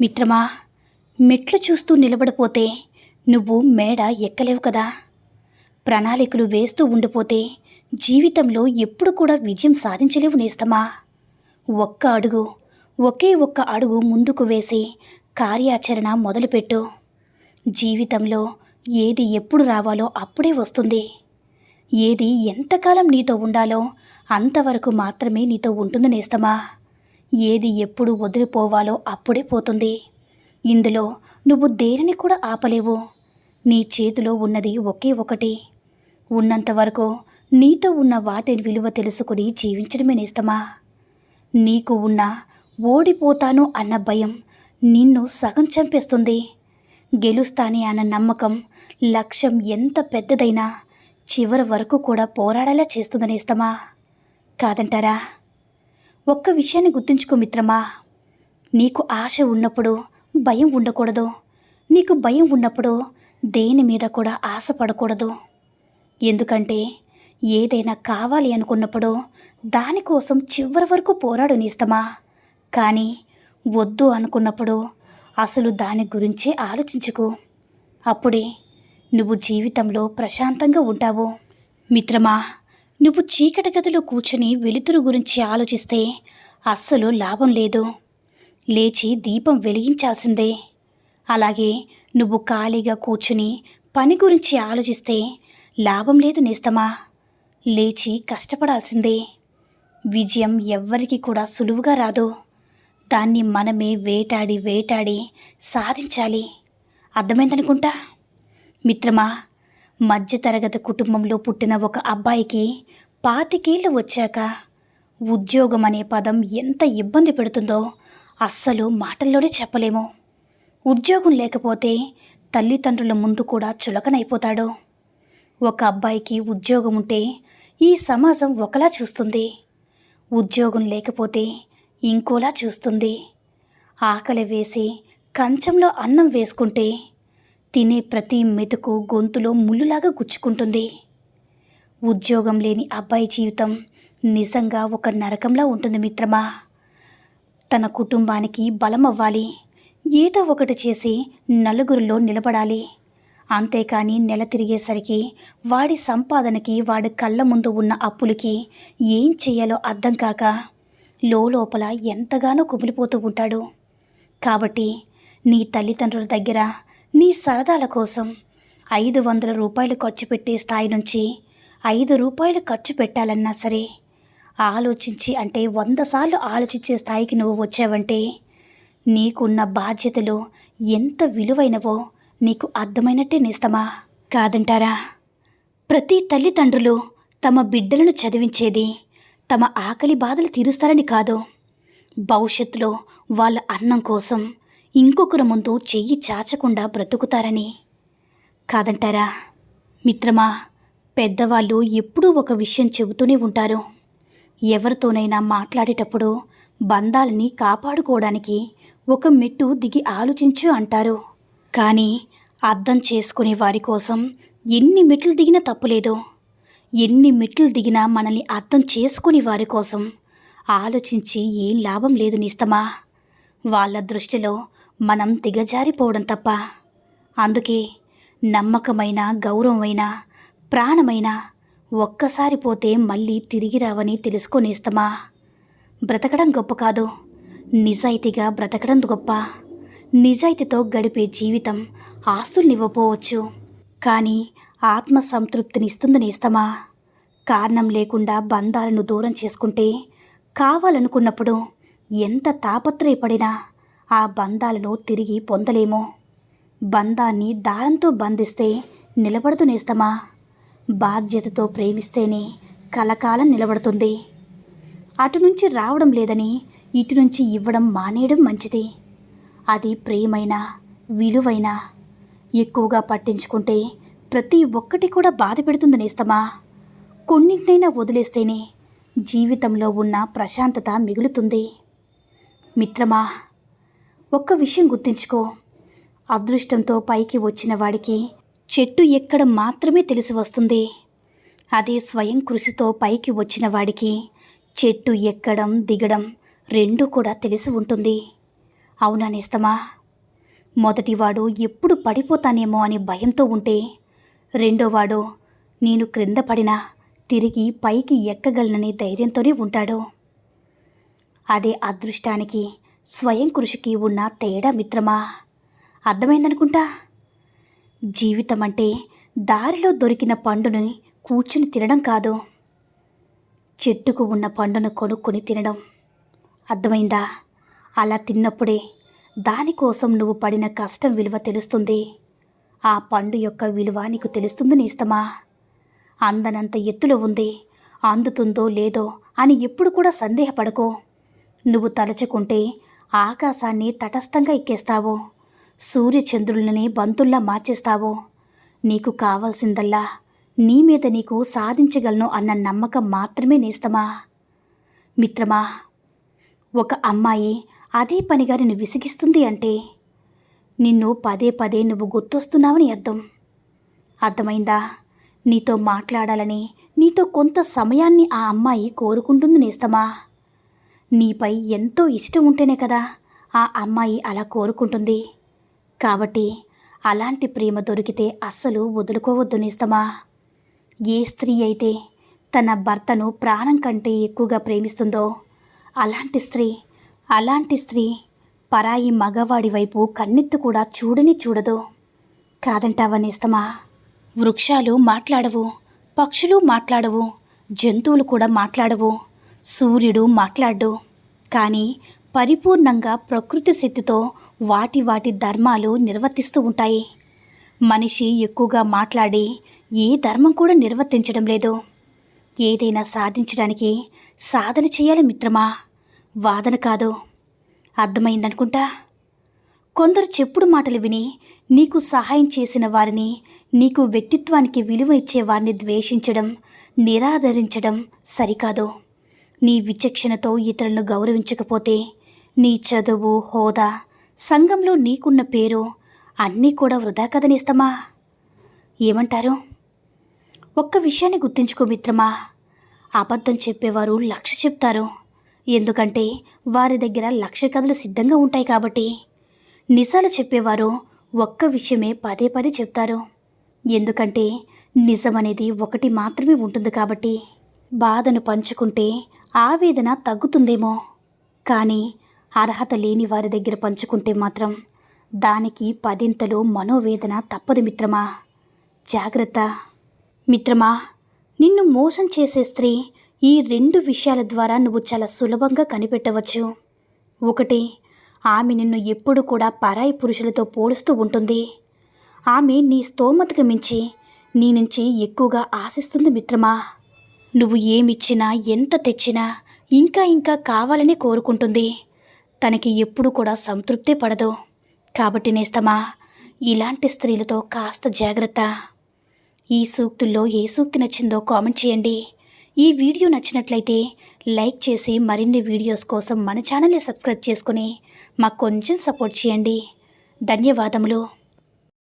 మిత్రమా, మెట్లు చూస్తూ నిలబడిపోతే నువ్వు మేడ ఎక్కలేవు కదా. ప్రణాళికలు వేస్తూ ఉండిపోతే జీవితంలో ఎప్పుడు కూడా విజయం సాధించలేవు నేస్తమా. ఒకే ఒక్క అడుగు ముందుకు వేసి కార్యాచరణ మొదలుపెట్టు. జీవితంలో ఏది ఎప్పుడు రావాలో అప్పుడే వస్తుంది. ఏది ఎంతకాలం నీతో ఉండాలో అంతవరకు మాత్రమే నీతో ఉంటుంది నేస్తమా. ఏది ఎప్పుడు వదిలిపోవాలో అప్పుడే పోతుంది. ఇందులో నువ్వు దేనిని కూడా ఆపలేవు. నీ చేతిలో ఉన్నది ఒకే ఒకటి. ఉన్నంతవరకు నీతో ఉన్న వాటి విలువ తెలుసుకుని జీవించడమే నేస్తమా. నీకు ఉన్న ఓడిపోతాను అన్న భయం నిన్ను సగం చంపేస్తుంది. గెలుస్తానే అన్న నమ్మకం లక్ష్యం ఎంత పెద్దదైనా చివరి వరకు కూడా పోరాడేలా చేస్తుంది నేస్తమా. కాదంటారా? ఒక్క విషయాన్ని గుర్తుంచుకో మిత్రమా. నీకు ఆశ ఉన్నప్పుడు భయం ఉండకూడదు. నీకు భయం ఉన్నప్పుడు దేని మీద కూడా ఆశపడకూడదు. ఎందుకంటే ఏదైనా కావాలి అనుకున్నప్పుడు దానికోసం చివరి వరకు పోరాడు నేస్తమా. కానీ వద్దు అనుకున్నప్పుడు అసలు దాని గురించి ఆలోచించుకో. అప్పుడే నువ్వు జీవితంలో ప్రశాంతంగా ఉంటావు. మిత్రమా, నువ్వు చీకటి గదిలో కూర్చుని వెలుతురు గురించి ఆలోచిస్తే అస్సలు లాభం లేదు. లేచి దీపం వెలిగించాల్సిందే. అలాగే నువ్వు ఖాళీగా కూర్చుని పని గురించి ఆలోచిస్తే లాభం లేదు నేస్తమా. లేచి కష్టపడాల్సిందే. విజయం ఎవ్వరికి కూడా సులువుగా రాదు. దాన్ని మనమే వేటాడి సాధించాలి. అర్థమైందనుకుంటా. మిత్రమా, మధ్యతరగతి కుటుంబంలో పుట్టిన ఒక అబ్బాయికి 25 ఏళ్ళు వచ్చాక ఉద్యోగం అనే పదం ఎంత ఇబ్బంది పెడుతుందో అస్సలు మాటల్లోనే చెప్పలేము. ఉద్యోగం లేకపోతే తల్లిదండ్రుల ముందు కూడా చులకనైపోతాడు. ఒక అబ్బాయికి ఉద్యోగం ఉంటే ఈ సమాజం ఒకలా చూస్తుంది. ఉద్యోగం లేకపోతే ఇంకోలా చూస్తుంది. ఆకలి వేసి కంచంలో అన్నం వేసుకుంటే తినే ప్రతి మెతుకు గొంతులో ముళ్ళులాగా గుచ్చుకుంటుంది. ఉద్యోగం లేని అబ్బాయి జీవితం నిజంగా ఒక నరకంలా ఉంటుంది మిత్రమా. తన కుటుంబానికి బలమవ్వాలి. ఏదో ఒకటి చేసి నలుగురిలో నిలబడాలి. అంతేకాని నెల తిరిగేసరికి వాడి సంపాదనకి, వాడి కళ్ళ ముందు ఉన్న అప్పులకి ఏం చేయాలో అర్థం కాక లోపల ఎంతగానో కుమిలిపోతూ ఉంటాడు. కాబట్టి నీ తల్లిదండ్రుల దగ్గర నీ సరదాల కోసం 500 రూపాయలు ఖర్చు పెట్టే స్థాయి నుంచి 5 రూపాయలు ఖర్చు పెట్టాలన్నా సరే ఆలోచించి, అంటే 100 సార్లు ఆలోచించే స్థాయికి నువ్వు వచ్చావంటే నీకున్న బాధ్యతలు ఎంత విలువైనవో నీకు అర్థమైనట్టే నేస్తమా. కాదంటారా? ప్రతి తల్లిదండ్రులు తమ బిడ్డలను చదివించేది తమ ఆకలి బాధలు తీరుస్తారని కాదు, భవిష్యత్తులో వాళ్ళ అన్నం కోసం ఇంకొకరి ముందు చెయ్యి చాచకుండా బ్రతుకుతారని. కాదంటారా? మిత్రమా, పెద్దవాళ్ళు ఎప్పుడూ ఒక విషయం చెబుతూనే ఉంటారు. ఎవరితోనైనా మాట్లాడేటప్పుడు బంధాలని కాపాడుకోవడానికి ఒక మెట్టు దిగి ఆలోచించు అంటారు. కానీ అర్థం చేసుకునే వారి కోసం ఎన్ని మెట్లు దిగినా తప్పులేదు. ఎన్ని మెట్లు దిగినా మనల్ని అర్థం చేసుకునే వారి కోసం ఆలోచించి ఏం లాభం లేదు నేస్తమా. వాళ్ళ దృష్టిలో మనం దిగజారిపోవడం తప్ప. అందుకే నమ్మకమైన, గౌరవమైన, ప్రాణమైన ఒక్కసారి పోతే మళ్ళీ తిరిగి రావని తెలుసుకొనేస్తమా. బ్రతకడం గొప్ప కాదు, నిజాయితీగా బ్రతకడం గొప్ప. నిజాయితీతో గడిపే జీవితం ఆస్తుల్నివ్వపోవచ్చు, కానీ ఆత్మసంతృప్తినిస్తుంది నేస్తమా. కారణం లేకుండా బంధాలను దూరం చేసుకుంటే కావాలనుకున్నప్పుడు ఎంత తాపత్రయపడినా ఆ బంధాలను తిరిగి పొందలేము. బంధాన్ని దారంతో బంధిస్తే నిలబడుతూ నేస్తమా. బాధ్యతతో ప్రేమిస్తేనే కలకాలం నిలబడుతుంది. అటు నుంచి రావడం లేదని ఇటు నుంచి ఇవ్వడం మానేయడం మంచిది. అది ప్రేమైనా, విలువైనా ఎక్కువగా పట్టించుకుంటే ప్రతి ఒక్కటి కూడా బాధ పెడుతుంది నేస్తమా. కొన్నింటినైనా వదిలేస్తేనే జీవితంలో ఉన్న ప్రశాంతత మిగులుతుంది. మిత్రమా, ఒక్క విషయం గుర్తుంచుకో. అదృష్టంతో పైకి వచ్చిన వాడికి చెట్టు ఎక్కడం మాత్రమే తెలిసి వస్తుంది. అదే స్వయం కృషితో పైకి వచ్చిన వాడికి చెట్టు ఎక్కడం, దిగడం రెండూ కూడా తెలిసి ఉంటుంది. అవునా నేస్తమా? మొదటివాడు ఎప్పుడు పడిపోతానేమో అని భయంతో ఉంటే, రెండోవాడు నేను క్రింద పడినా తిరిగి పైకి ఎక్కగలనని ధైర్యంతోనే ఉంటాడు. అదే అదృష్టానికి స్వయం కృషికి ఉన్న తేడా మిత్రమా. అర్థమైందనుకుంటా. జీవితం అంటే దారిలో దొరికిన పండుని కూర్చుని తినడం కాదు, చెట్టుకు ఉన్న పండును కొనుక్కొని తినడం. అర్థమైందా? అలా తిన్నప్పుడే దానికోసం నువ్వు పడిన కష్టం విలువ తెలుస్తుంది. ఆ పండు యొక్క విలువ నీకు తెలుస్తుంది నేస్తమా. అందనంత ఎత్తులో ఉంది, అందుతుందో లేదో అని ఎప్పుడు కూడా సందేహపడకో. నువ్వు తలచుకుంటే ఆకాశాన్ని తటస్థంగా ఎక్కేస్తావు, సూర్యచంద్రులని బంతుల్లా మార్చేస్తావు. నీకు కావాల్సిందల్లా నీ మీద నీకు సాధించగలను అన్న నమ్మకం మాత్రమే నేస్తమా. మిత్రమా, ఒక అమ్మాయి అదే పనిగా నిన్ను విసిగిస్తుంది అంటే నిన్ను పదే పదే నువ్వు గుర్తొస్తున్నావని అర్థం. అర్థమైందా? నీతో మాట్లాడాలని, నీతో కొంత సమయాన్ని ఆ అమ్మాయి కోరుకుంటుంది నేస్తమా. నీపై ఎంతో ఇష్టం ఉంటేనే కదా ఆ అమ్మాయి అలా కోరుకుంటుంది. కాబట్టి అలాంటి ప్రేమ దొరికితే అస్సలు వదులుకోవద్దు నేస్తమా. ఏ స్త్రీ అయితే తన భర్తను ప్రాణం కంటే ఎక్కువగా ప్రేమిస్తుందో అలాంటి స్త్రీ పరాయి మగవాడి వైపు కన్నెత్తి కూడా చూడదు. కాదంటావా నేస్తమా? వృక్షాలు మాట్లాడవు, పక్షులు మాట్లాడవు, జంతువులు కూడా మాట్లాడవు, సూర్యుడు మాట్లాడ్డు. కానీ పరిపూర్ణంగా ప్రకృతి శక్తితో వాటి ధర్మాలు నిర్వర్తిస్తూ ఉంటాయి. మనిషి ఎక్కువగా మాట్లాడి ఏ ధర్మం కూడా నిర్వర్తించడం లేదు. ఏదైనా సాధించడానికి సాధన చేయాలి మిత్రమా, వాదన కాదు. అర్థమైందనుకుంటా. కొందరు చెప్పుడు మాటలు విని నీకు సహాయం చేసిన వారిని, నీకు వ్యక్తిత్వానికి విలువ ఇచ్చే వారిని ద్వేషించడం, నిరాదరించడం సరికాదు. నీ విచక్షణతో ఇతరులను గౌరవించకపోతే నీ చదువు, హోదా, సంఘంలో నీకున్న పేరు అన్నీ కూడా వృధా కదనేస్తమా. ఏమంటారు? ఒక్క విషయాన్ని గుర్తుంచుకో మిత్రమా, అబద్ధం చెప్పేవారు 1,00,000 చెప్తారు. ఎందుకంటే వారి దగ్గర 1,00,000 కథలు సిద్ధంగా ఉంటాయి కాబట్టి. నిజాలు చెప్పేవారు ఒక్క విషయమే పదే పదే చెప్తారు. ఎందుకంటే నిజమనేది ఒకటి మాత్రమే ఉంటుంది కాబట్టి. బాధను పంచుకుంటే ఆవేదన తగ్గుతుందేమో, కానీ అర్హత లేని వారి దగ్గర పంచుకుంటే మాత్రం దానికి 10ంతలు మనోవేదన తప్పదు మిత్రమా. జాగ్రత్త. మిత్రమా, నిన్ను మోసం చేసే స్త్రీ ఈ 2 విషయాల ద్వారా నువ్వు చాలా సులభంగా కనిపెట్టవచ్చు. ఒకటి, ఆమె నిన్ను ఎప్పుడు కూడా పరాయి పురుషులతో పోలుస్తూ ఉంటుంది. ఆమె నీ స్తోమతకు మించి నీ నుంచి ఎక్కువగా ఆశిస్తుంది మిత్రమా. నువ్వు ఏమిచ్చినా, ఎంత తెచ్చినా ఇంకా కావాలని కోరుకుంటుంది. తనకి ఎప్పుడు కూడా సంతృప్తే పడదు. కాబట్టి నేస్తమా, ఇలాంటి స్త్రీలతో కాస్త జాగ్రత్త. ఈ సూక్తుల్లో ఏ సూక్తి నచ్చిందో కామెంట్ చేయండి. ఈ వీడియో నచ్చినట్లయితే లైక్ చేసి మరిన్ని వీడియోస్ కోసం మన ఛానల్ని సబ్స్క్రైబ్ చేసుకుని మాకు కొంచెం సపోర్ట్ చేయండి. ధన్యవాదములు.